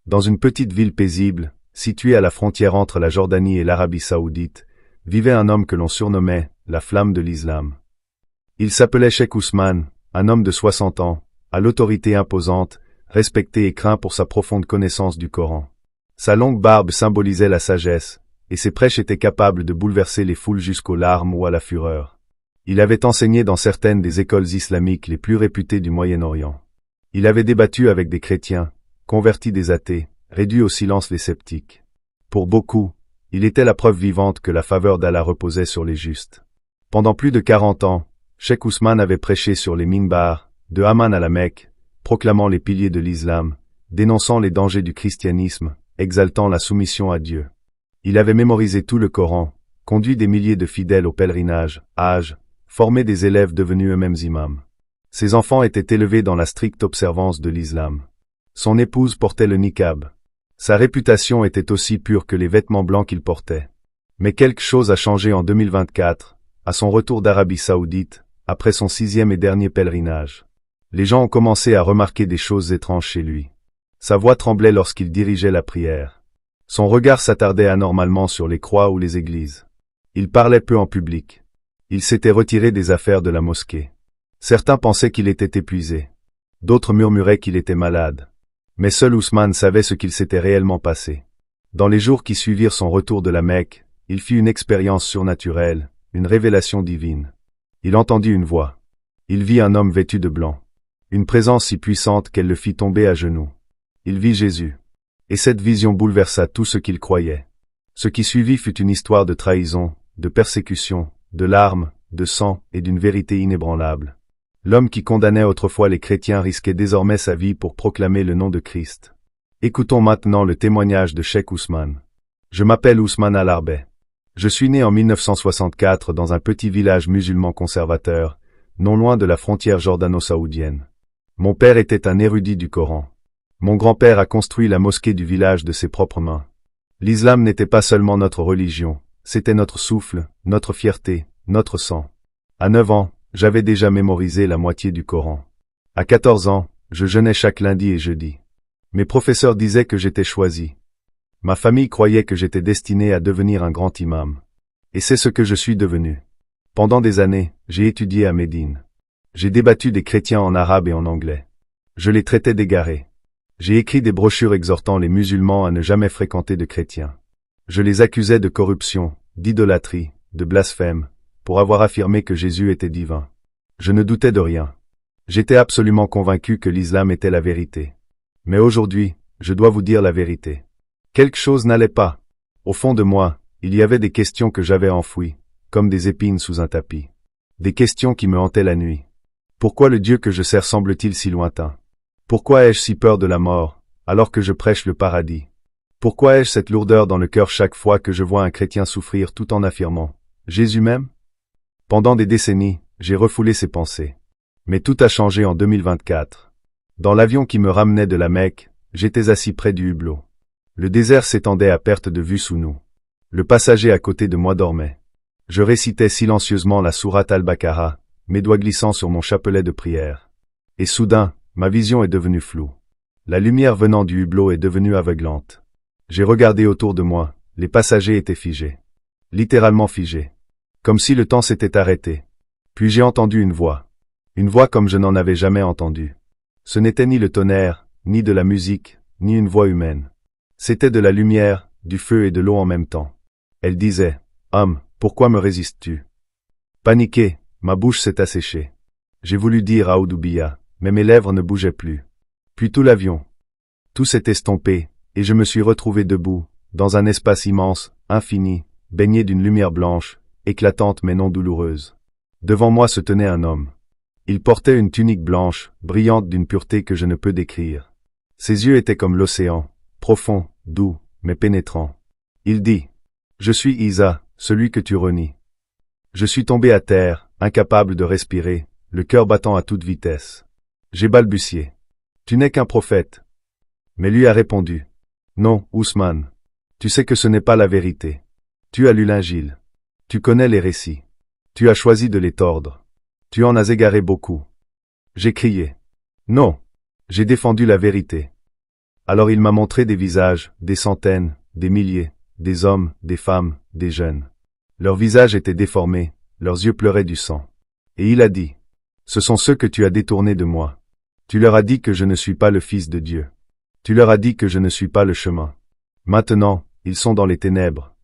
Dans une petite ville paisible, située à la frontière entre la Jordanie et l'Arabie Saoudite, vivait un homme que l'on surnommait la flamme de l'islam. Il s'appelait Cheikh Ousmane, un homme de 60 ans, à l'autorité imposante, respecté et craint pour sa profonde connaissance du Coran. Sa longue barbe symbolisait la sagesse, et ses prêches étaient capables de bouleverser les foules jusqu'aux larmes ou à la fureur. Il avait enseigné dans certaines des écoles islamiques les plus réputées du Moyen-Orient. Il avait débattu avec des chrétiens, converti des athées, réduit au silence les sceptiques. Pour beaucoup, il était la preuve vivante que la faveur d'Allah reposait sur les justes. Pendant plus de 40 ans, Cheikh Ousmane avait prêché sur les minbars, de Amman à la Mecque, proclamant les piliers de l'islam, dénonçant les dangers du christianisme, exaltant la soumission à Dieu. Il avait mémorisé tout le Coran, conduit des milliers de fidèles au pèlerinage, Hajj, formé des élèves devenus eux-mêmes imams. Ses enfants étaient élevés dans la stricte observance de l'islam. Son épouse portait le niqab. Sa réputation était aussi pure que les vêtements blancs qu'il portait. Mais quelque chose a changé en 2024, à son retour d'Arabie Saoudite, après son 6e et dernier pèlerinage. Les gens ont commencé à remarquer des choses étranges chez lui. Sa voix tremblait lorsqu'il dirigeait la prière. Son regard s'attardait anormalement sur les croix ou les églises. Il parlait peu en public. Il s'était retiré des affaires de la mosquée. Certains pensaient qu'il était épuisé. D'autres murmuraient qu'il était malade. Mais seul Ousmane savait ce qu'il s'était réellement passé. Dans les jours qui suivirent son retour de la Mecque, il fit une expérience surnaturelle, une révélation divine. Il entendit une voix. Il vit un homme vêtu de blanc. Une présence si puissante qu'elle le fit tomber à genoux. Il vit Jésus. Et cette vision bouleversa tout ce qu'il croyait. Ce qui suivit fut une histoire de trahison, de persécution, de larmes, de sang et d'une vérité inébranlable. L'homme qui condamnait autrefois les chrétiens risquait désormais sa vie pour proclamer le nom de Christ. Écoutons maintenant le témoignage de Cheikh Ousmane. Je m'appelle Ousmane Al-Arbet. Je suis né en 1964 dans un petit village musulman conservateur, non loin de la frontière jordano-saoudienne. Mon père était un érudit du Coran. Mon grand-père a construit la mosquée du village de ses propres mains. L'islam n'était pas seulement notre religion, c'était notre souffle, notre fierté, notre sang. À 9 ans, j'avais déjà mémorisé la moitié du Coran. À 14 ans, je jeûnais chaque lundi et jeudi. Mes professeurs disaient que j'étais choisi. Ma famille croyait que j'étais destiné à devenir un grand imam. Et c'est ce que je suis devenu. Pendant des années, j'ai étudié à Médine. J'ai débattu des chrétiens en arabe et en anglais. Je les traitais d'égarés. J'ai écrit des brochures exhortant les musulmans à ne jamais fréquenter de chrétiens. Je les accusais de corruption, d'idolâtrie, de blasphème, pour avoir affirmé que Jésus était divin. Je ne doutais de rien. J'étais absolument convaincu que l'islam était la vérité. Mais aujourd'hui, je dois vous dire la vérité. Quelque chose n'allait pas. Au fond de moi, il y avait des questions que j'avais enfouies, comme des épines sous un tapis. Des questions qui me hantaient la nuit. Pourquoi le Dieu que je sers semble-t-il si lointain? Pourquoi ai-je si peur de la mort, alors que je prêche le paradis? Pourquoi ai-je cette lourdeur dans le cœur chaque fois que je vois un chrétien souffrir tout en affirmant « Jésus m'aime » ? Pendant des décennies, j'ai refoulé ces pensées. Mais tout a changé en 2024. Dans l'avion qui me ramenait de la Mecque, j'étais assis près du hublot. Le désert s'étendait à perte de vue sous nous. Le passager à côté de moi dormait. Je récitais silencieusement la sourate Al-Baqarah, mes doigts glissant sur mon chapelet de prière. Et soudain, ma vision est devenue floue. La lumière venant du hublot est devenue aveuglante. J'ai regardé autour de moi, les passagers étaient figés. Littéralement figés. Comme si le temps s'était arrêté. Puis j'ai entendu une voix. Une voix comme je n'en avais jamais entendu. Ce n'était ni le tonnerre, ni de la musique, ni une voix humaine. C'était de la lumière, du feu et de l'eau en même temps. Elle disait, « Homme, pourquoi me résistes-tu » Paniqué, ma bouche s'est asséchée. J'ai voulu dire Aoudoubiya, mais mes lèvres ne bougeaient plus. Puis tout l'avion. Tout s'est estompé, et je me suis retrouvé debout, dans un espace immense, infini, baigné d'une lumière blanche, éclatante mais non douloureuse. Devant moi se tenait un homme. Il portait une tunique blanche, brillante d'une pureté que je ne peux décrire. Ses yeux étaient comme l'océan, profonds, doux, mais pénétrants. Il dit, « Je suis Isa, celui que tu renies. » Je suis tombé à terre, incapable de respirer, le cœur battant à toute vitesse. J'ai balbutié. « Tu n'es qu'un prophète. » Mais lui a répondu, « Non, Ousmane. Tu sais que ce n'est pas la vérité. Tu as lu l'Injil. Tu connais les récits. Tu as choisi de les tordre. Tu en as égaré beaucoup. » J'ai crié. « Non. J'ai défendu la vérité. » Alors il m'a montré des visages, des centaines, des milliers, des hommes, des femmes, des jeunes. Leurs visages étaient déformés, leurs yeux pleuraient du sang. Et il a dit, « Ce sont ceux que tu as détournés de moi. Tu leur as dit que je ne suis pas le Fils de Dieu. Tu leur as dit que je ne suis pas le chemin. Maintenant, ils sont dans les ténèbres. »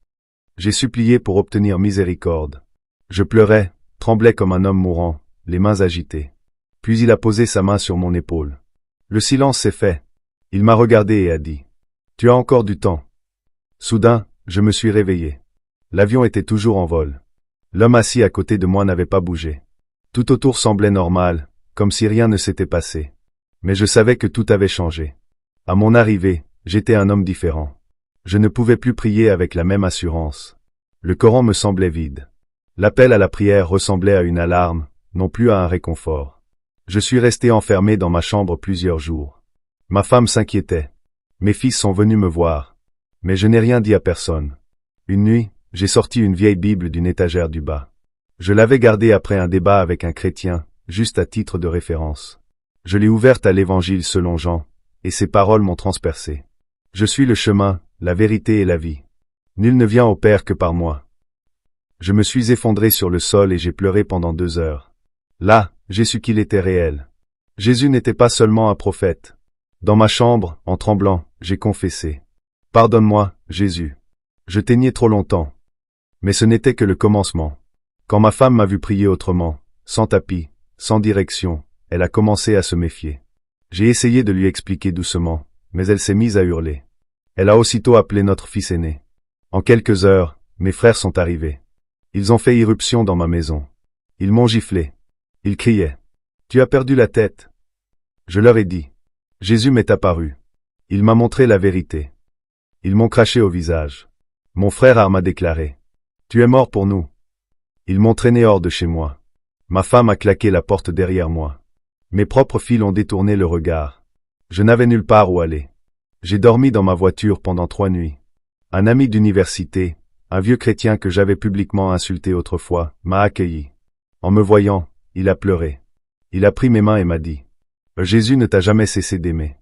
J'ai supplié pour obtenir miséricorde. Je pleurais, tremblais comme un homme mourant, les mains agitées. Puis il a posé sa main sur mon épaule. Le silence s'est fait. Il m'a regardé et a dit, « Tu as encore du temps. » Soudain, je me suis réveillé. L'avion était toujours en vol. L'homme assis à côté de moi n'avait pas bougé. Tout autour semblait normal, comme si rien ne s'était passé. Mais je savais que tout avait changé. À mon arrivée, j'étais un homme différent. Je ne pouvais plus prier avec la même assurance. Le Coran me semblait vide. L'appel à la prière ressemblait à une alarme, non plus à un réconfort. Je suis resté enfermé dans ma chambre plusieurs jours. Ma femme s'inquiétait. Mes fils sont venus me voir. Mais je n'ai rien dit à personne. Une nuit, j'ai sorti une vieille Bible d'une étagère du bas. Je l'avais gardée après un débat avec un chrétien, juste à titre de référence. Je l'ai ouverte à l'Évangile selon Jean, et ses paroles m'ont transpercé. Je suis le chemin, la vérité et la vie. Nul ne vient au Père que par moi. Je me suis effondré sur le sol et j'ai pleuré pendant 2 heures. Là, j'ai su qu'il était réel. Jésus n'était pas seulement un prophète. Dans ma chambre, en tremblant, j'ai confessé. « Pardonne-moi, Jésus. Je t'ai nié trop longtemps. » Mais ce n'était que le commencement. Quand ma femme m'a vu prier autrement, sans tapis, sans direction, elle a commencé à se méfier. J'ai essayé de lui expliquer doucement, mais elle s'est mise à hurler. Elle a aussitôt appelé notre fils aîné. En quelques heures, mes frères sont arrivés. Ils ont fait irruption dans ma maison. Ils m'ont giflé. Ils criaient. « Tu as perdu la tête. » Je leur ai dit. Jésus m'est apparu. Il m'a montré la vérité. Ils m'ont craché au visage. Mon frère m'a déclaré. « Tu es mort pour nous. » Ils m'ont traîné hors de chez moi. Ma femme a claqué la porte derrière moi. Mes propres filles ont détourné le regard. Je n'avais nulle part où aller. J'ai dormi dans ma voiture pendant 3 nuits. Un ami d'université, un vieux chrétien que j'avais publiquement insulté autrefois, m'a accueilli. En me voyant, il a pleuré. Il a pris mes mains et m'a dit, « Jésus ne t'a jamais cessé d'aimer. »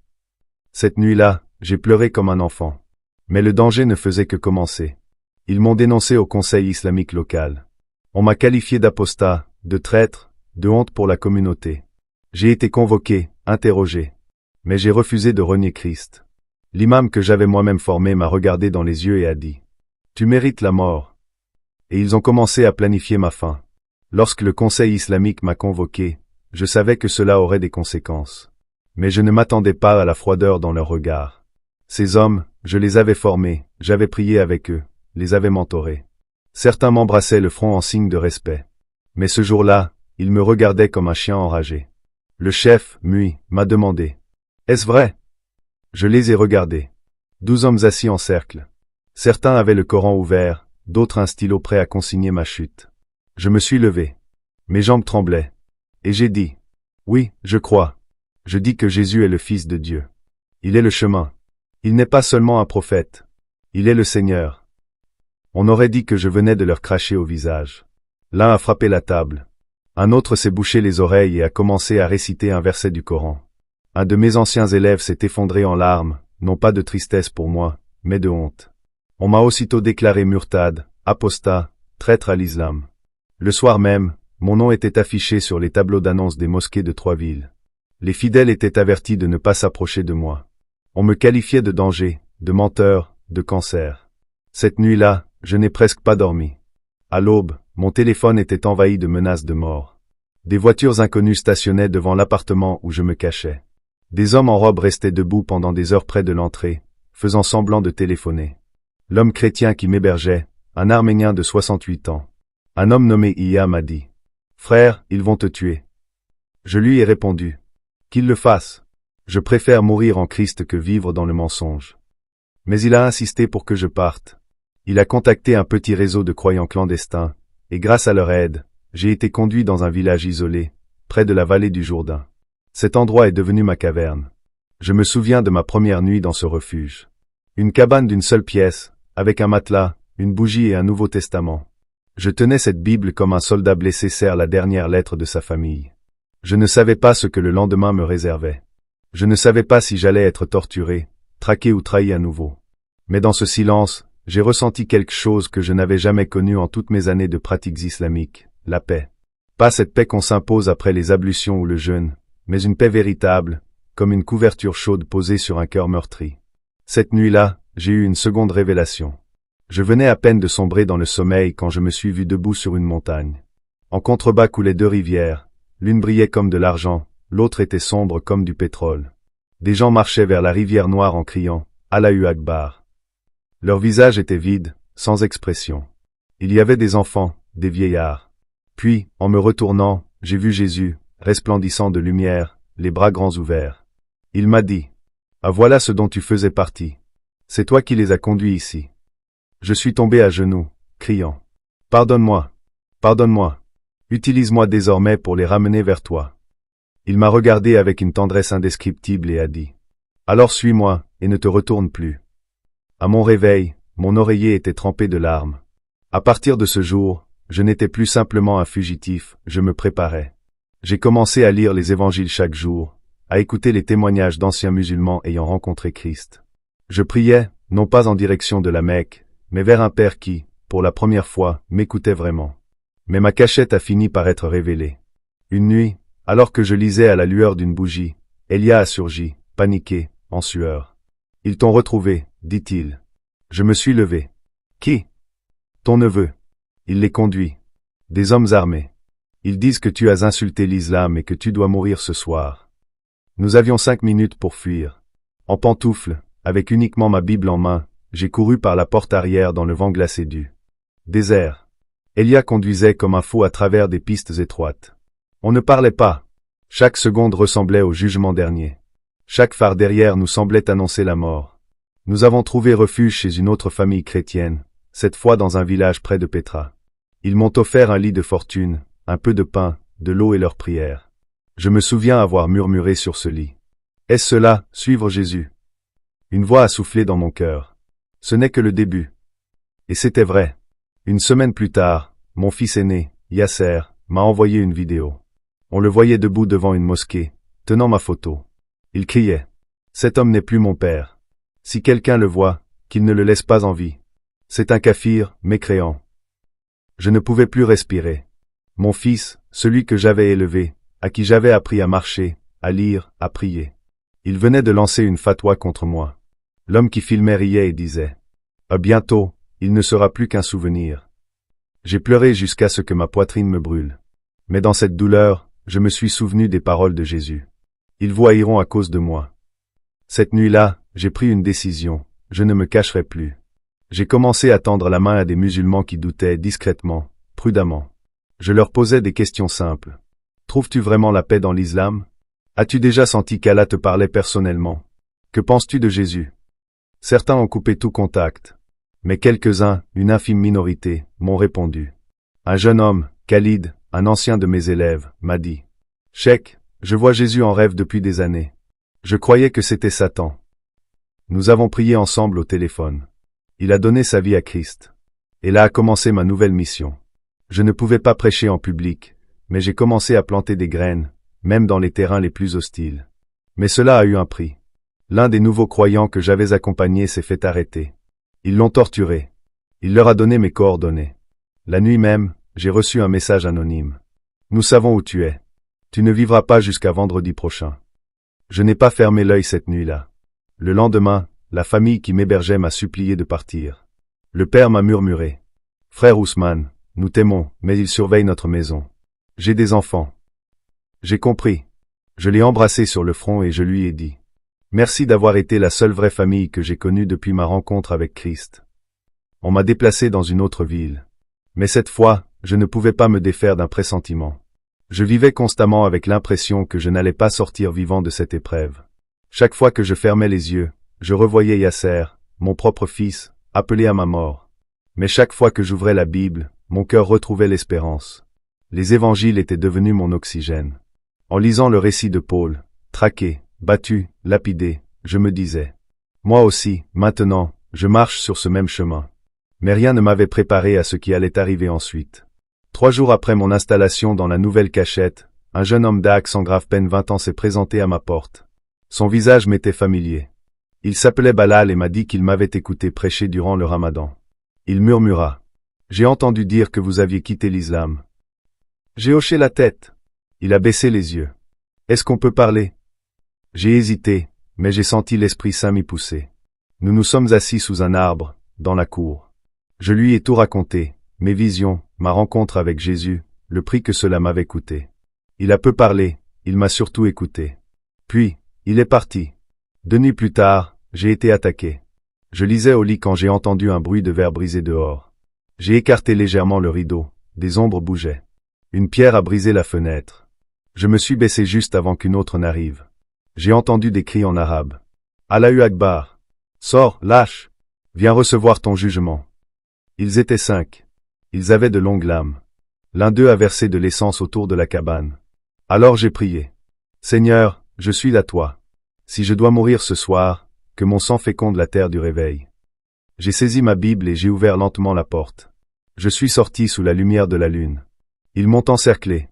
Cette nuit-là, j'ai pleuré comme un enfant. Mais le danger ne faisait que commencer. Ils m'ont dénoncé au conseil islamique local. On m'a qualifié d'apostat, de traître, de honte pour la communauté. J'ai été convoqué, interrogé. Mais j'ai refusé de renier Christ. L'imam que j'avais moi-même formé m'a regardé dans les yeux et a dit, « Tu mérites la mort. » Et ils ont commencé à planifier ma fin. Lorsque le conseil islamique m'a convoqué, je savais que cela aurait des conséquences. Mais je ne m'attendais pas à la froideur dans leur regard. Ces hommes, je les avais formés, j'avais prié avec eux, les avais mentorés. Certains m'embrassaient le front en signe de respect. Mais ce jour-là, ils me regardaient comme un chien enragé. Le chef, Mui, m'a demandé, « Est-ce vrai ?» Je les ai regardés. 12 hommes assis en cercle. Certains avaient le Coran ouvert, d'autres un stylo prêt à consigner ma chute. Je me suis levé. Mes jambes tremblaient. Et j'ai dit, « Oui, je crois. Je dis que Jésus est le Fils de Dieu. Il est le chemin. Il n'est pas seulement un prophète. Il est le Seigneur. » On aurait dit que je venais de leur cracher au visage. L'un a frappé la table. Un autre s'est bouché les oreilles et a commencé à réciter un verset du Coran. Un de mes anciens élèves s'est effondré en larmes, non pas de tristesse pour moi, mais de honte. On m'a aussitôt déclaré murtad, apostat, traître à l'islam. Le soir même, mon nom était affiché sur les tableaux d'annonce des mosquées de 3 villes. Les fidèles étaient avertis de ne pas s'approcher de moi. On me qualifiait de danger, de menteur, de cancer. Cette nuit-là, je n'ai presque pas dormi. À l'aube, mon téléphone était envahi de menaces de mort. Des voitures inconnues stationnaient devant l'appartement où je me cachais. Des hommes en robe restaient debout pendant des heures près de l'entrée, faisant semblant de téléphoner. L'homme chrétien qui m'hébergeait, un Arménien de 68 ans. Un homme nommé Iya m'a dit, « Frère, ils vont te tuer. » Je lui ai répondu, « Qu'ils le fassent. Je préfère mourir en Christ que vivre dans le mensonge. » Mais il a insisté pour que je parte. Il a contacté un petit réseau de croyants clandestins, et grâce à leur aide, j'ai été conduit dans un village isolé, près de la vallée du Jourdain. Cet endroit est devenu ma caverne. Je me souviens de ma première nuit dans ce refuge. Une cabane d'une seule pièce, avec un matelas, une bougie et un Nouveau Testament. Je tenais cette Bible comme un soldat blessé serre la dernière lettre de sa famille. Je ne savais pas ce que le lendemain me réservait. Je ne savais pas si j'allais être torturé, traqué ou trahi à nouveau. Mais dans ce silence, j'ai ressenti quelque chose que je n'avais jamais connu en toutes mes années de pratiques islamiques, la paix. Pas cette paix qu'on s'impose après les ablutions ou le jeûne, mais une paix véritable, comme une couverture chaude posée sur un cœur meurtri. Cette nuit-là, j'ai eu une seconde révélation. Je venais à peine de sombrer dans le sommeil quand je me suis vu debout sur une montagne. En contrebas coulaient deux rivières, l'une brillait comme de l'argent, l'autre était sombre comme du pétrole. Des gens marchaient vers la rivière noire en criant « Allahu Akbar ». Leurs visages étaient vides, sans expression. Il y avait des enfants, des vieillards. Puis, en me retournant, j'ai vu Jésus, resplendissant de lumière, les bras grands ouverts. Il m'a dit « Ah, voilà ce dont tu faisais partie. C'est toi qui les as conduits ici. » Je suis tombé à genoux, criant « Pardonne-moi, pardonne-moi. Utilise-moi désormais pour les ramener vers toi. » Il m'a regardé avec une tendresse indescriptible et a dit « Alors suis-moi, et ne te retourne plus. » À mon réveil, mon oreiller était trempé de larmes. À partir de ce jour, je n'étais plus simplement un fugitif, je me préparais. J'ai commencé à lire les évangiles chaque jour, à écouter les témoignages d'anciens musulmans ayant rencontré Christ. Je priais, non pas en direction de la Mecque, mais vers un Père qui, pour la première fois, m'écoutait vraiment. Mais ma cachette a fini par être révélée. Une nuit, alors que je lisais à la lueur d'une bougie, Elia a surgi, paniqué, en sueur. « Ils t'ont retrouvé, dit-il. » Je me suis levé. « Qui ? » ?»« Ton neveu. Il les conduit. Des hommes armés. Ils disent que tu as insulté l'islam et que tu dois mourir ce soir. » Nous avions 5 minutes pour fuir. En pantoufles, avec uniquement ma Bible en main, j'ai couru par la porte arrière dans le vent glacé du désert. Elia conduisait comme un fou à travers des pistes étroites. On ne parlait pas. Chaque seconde ressemblait au jugement dernier. Chaque phare derrière nous semblait annoncer la mort. Nous avons trouvé refuge chez une autre famille chrétienne, cette fois dans un village près de Petra. Ils m'ont offert un lit de fortune, un peu de pain, de l'eau et leurs prières. Je me souviens avoir murmuré sur ce lit. Est-ce cela, suivre Jésus? Une voix a soufflé dans mon cœur. Ce n'est que le début. Et c'était vrai. Une semaine plus tard, mon fils aîné, Yasser, m'a envoyé une vidéo. On le voyait debout devant une mosquée, tenant ma photo. Il criait. Cet homme n'est plus mon père. Si quelqu'un le voit, qu'il ne le laisse pas en vie. C'est un kafir, mécréant. Je ne pouvais plus respirer. Mon fils, celui que j'avais élevé, à qui j'avais appris à marcher, à lire, à prier. Il venait de lancer une fatwa contre moi. L'homme qui filmait riait et disait « À bientôt, il ne sera plus qu'un souvenir. » J'ai pleuré jusqu'à ce que ma poitrine me brûle. Mais dans cette douleur, je me suis souvenu des paroles de Jésus. Ils vous haïront à cause de moi. Cette nuit-là, j'ai pris une décision, je ne me cacherai plus. J'ai commencé à tendre la main à des musulmans qui doutaient discrètement, prudemment. Je leur posais des questions simples. Trouves-tu vraiment la paix dans l'islam? As-tu déjà senti qu'Allah te parlait personnellement? Que penses-tu de Jésus? Certains ont coupé tout contact. Mais quelques-uns, une infime minorité, m'ont répondu. Un jeune homme, Khalid, un ancien de mes élèves, m'a dit « Cheikh, je vois Jésus en rêve depuis des années. Je croyais que c'était Satan. » Nous avons prié ensemble au téléphone. Il a donné sa vie à Christ. Et là a commencé ma nouvelle mission. Je ne pouvais pas prêcher en public, mais j'ai commencé à planter des graines, même dans les terrains les plus hostiles. Mais cela a eu un prix. L'un des nouveaux croyants que j'avais accompagnés s'est fait arrêter. Ils l'ont torturé. Il leur a donné mes coordonnées. La nuit même, j'ai reçu un message anonyme. Nous savons où tu es. Tu ne vivras pas jusqu'à vendredi prochain. Je n'ai pas fermé l'œil cette nuit-là. Le lendemain, la famille qui m'hébergeait m'a supplié de partir. Le père m'a murmuré. Frère Ousmane, nous t'aimons, mais il surveille notre maison. J'ai des enfants. J'ai compris. Je l'ai embrassé sur le front et je lui ai dit. Merci d'avoir été la seule vraie famille que j'ai connue depuis ma rencontre avec Christ. On m'a déplacé dans une autre ville. Mais cette fois, je ne pouvais pas me défaire d'un pressentiment. Je vivais constamment avec l'impression que je n'allais pas sortir vivant de cette épreuve. Chaque fois que je fermais les yeux, je revoyais Yasser, mon propre fils, appelé à ma mort. Mais chaque fois que j'ouvrais la Bible, mon cœur retrouvait l'espérance. Les évangiles étaient devenus mon oxygène. En lisant le récit de Paul, traqué, battu, lapidé, je me disais. Moi aussi, maintenant, je marche sur ce même chemin. Mais rien ne m'avait préparé à ce qui allait arriver ensuite. 3 jours après mon installation dans la nouvelle cachette, un jeune homme d'Aix en grave peine 20 ans s'est présenté à ma porte. Son visage m'était familier. Il s'appelait Balal et m'a dit qu'il m'avait écouté prêcher durant le Ramadan. Il murmura. J'ai entendu dire que vous aviez quitté l'islam. J'ai hoché la tête. Il a baissé les yeux. Est-ce qu'on peut parler? J'ai hésité, mais j'ai senti l'Esprit Saint m'y pousser. Nous nous sommes assis sous un arbre, dans la cour. Je lui ai tout raconté, mes visions, ma rencontre avec Jésus, le prix que cela m'avait coûté. Il a peu parlé, il m'a surtout écouté. Puis, il est parti. 2 nuits plus tard, j'ai été attaqué. Je lisais au lit quand j'ai entendu un bruit de verre brisé dehors. J'ai écarté légèrement le rideau, des ombres bougeaient. Une pierre a brisé la fenêtre. Je me suis baissé juste avant qu'une autre n'arrive. J'ai entendu des cris en arabe. Allahu Akbar. Sors, lâche. Viens recevoir ton jugement. Ils étaient 5. Ils avaient de longues lames. L'un d'eux a versé de l'essence autour de la cabane. Alors j'ai prié. Seigneur, je suis à toi. Si je dois mourir ce soir, que mon sang féconde la terre du réveil. J'ai saisi ma Bible et j'ai ouvert lentement la porte. Je suis sorti sous la lumière de la lune. Ils m'ont encerclé.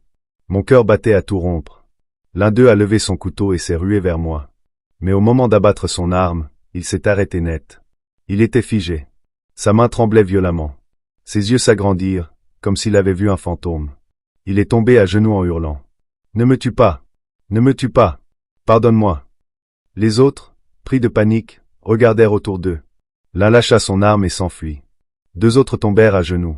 Mon cœur battait à tout rompre. L'un d'eux a levé son couteau et s'est rué vers moi. Mais au moment d'abattre son arme, il s'est arrêté net. Il était figé. Sa main tremblait violemment. Ses yeux s'agrandirent, comme s'il avait vu un fantôme. Il est tombé à genoux en hurlant. Ne me tue pas! Ne me tue pas! Pardonne-moi! Les autres, pris de panique, regardèrent autour d'eux. L'un lâcha son arme et s'enfuit. 2 autres tombèrent à genoux.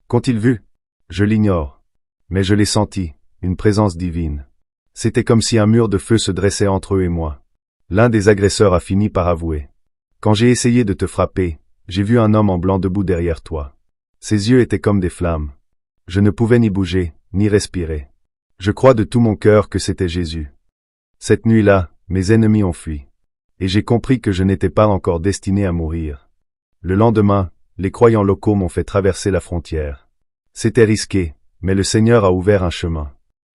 Qu'ont-ils vu? Je l'ignore. Mais je l'ai senti, une présence divine. C'était comme si un mur de feu se dressait entre eux et moi. L'un des agresseurs a fini par avouer. Quand j'ai essayé de te frapper, j'ai vu un homme en blanc debout derrière toi. Ses yeux étaient comme des flammes. Je ne pouvais ni bouger, ni respirer. Je crois de tout mon cœur que c'était Jésus. Cette nuit-là, mes ennemis ont fui. Et j'ai compris que je n'étais pas encore destiné à mourir. Le lendemain, les croyants locaux m'ont fait traverser la frontière. C'était risqué, mais le Seigneur a ouvert un chemin.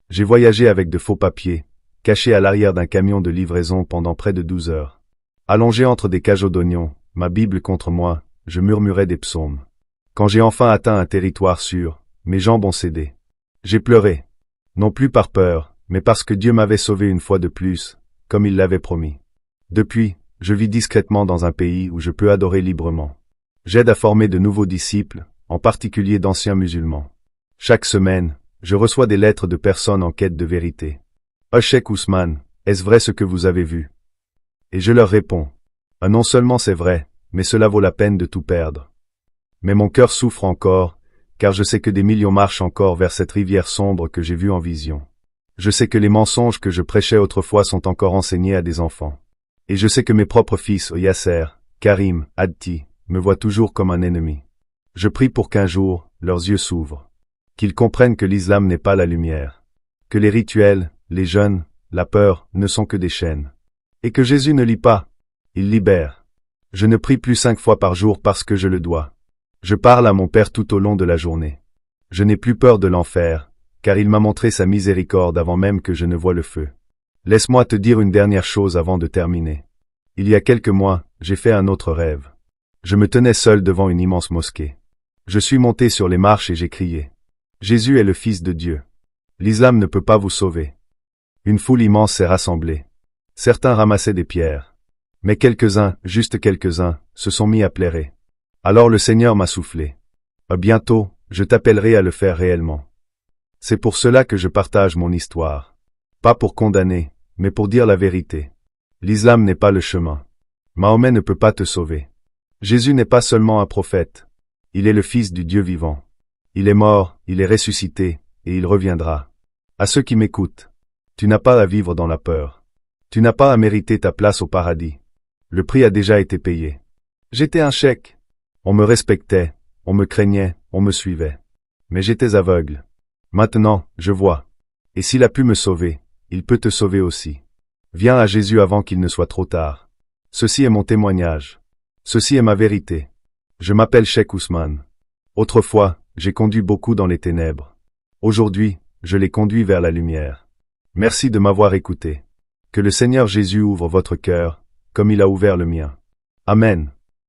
J'ai voyagé avec de faux papiers, caché à l'arrière d'un camion de livraison pendant près de 12 heures. Allongé entre des cajots d'oignons, ma Bible contre moi, je murmurais des psaumes. Quand j'ai enfin atteint un territoire sûr, mes jambes ont cédé. J'ai pleuré. Non plus par peur, mais parce que Dieu m'avait sauvé une fois de plus, comme il l'avait promis. Depuis, je vis discrètement dans un pays où je peux adorer librement. J'aide à former de nouveaux disciples, en particulier d'anciens musulmans. Chaque semaine, je reçois des lettres de personnes en quête de vérité. « Oh Cheikh Ousmane, est-ce vrai ce que vous avez vu ?» Et je leur réponds. « Non seulement c'est vrai, mais cela vaut la peine de tout perdre. » Mais mon cœur souffre encore, car je sais que des millions marchent encore vers cette rivière sombre que j'ai vue en vision. Je sais que les mensonges que je prêchais autrefois sont encore enseignés à des enfants. Et je sais que mes propres fils, Yasser, Karim, Adti, me voient toujours comme un ennemi. Je prie pour qu'un jour, leurs yeux s'ouvrent. Qu'ils comprennent que l'islam n'est pas la lumière. Que les rituels, les jeûnes, la peur, ne sont que des chaînes. Et que Jésus ne lit pas. Il libère. Je ne prie plus 5 fois par jour parce que je le dois. Je parle à mon Père tout au long de la journée. Je n'ai plus peur de l'enfer, car il m'a montré sa miséricorde avant même que je ne voie le feu. Laisse-moi te dire une dernière chose avant de terminer. Il y a quelques mois, j'ai fait un autre rêve. Je me tenais seul devant une immense mosquée. Je suis monté sur les marches et j'ai crié. Jésus est le Fils de Dieu. L'islam ne peut pas vous sauver. Une foule immense s'est rassemblée. Certains ramassaient des pierres. Mais quelques-uns, juste quelques-uns, se sont mis à plairer. Alors le Seigneur m'a soufflé. Bientôt, je t'appellerai à le faire réellement. C'est pour cela que je partage mon histoire. Pas pour condamner, mais pour dire la vérité. L'islam n'est pas le chemin. Mahomet ne peut pas te sauver. Jésus n'est pas seulement un prophète. Il est le Fils du Dieu vivant. Il est mort, il est ressuscité, et il reviendra. À ceux qui m'écoutent, tu n'as pas à vivre dans la peur. Tu n'as pas à mériter ta place au paradis. Le prix a déjà été payé. J'étais un cheikh. On me respectait, on me craignait, on me suivait. Mais j'étais aveugle. Maintenant, je vois. Et s'il a pu me sauver, il peut te sauver aussi. Viens à Jésus avant qu'il ne soit trop tard. Ceci est mon témoignage. Ceci est ma vérité. Je m'appelle Cheikh Ousmane. Autrefois, j'ai conduit beaucoup dans les ténèbres. Aujourd'hui, je les conduis vers la lumière. Merci de m'avoir écouté. Que le Seigneur Jésus ouvre votre cœur, comme il a ouvert le mien. Amen.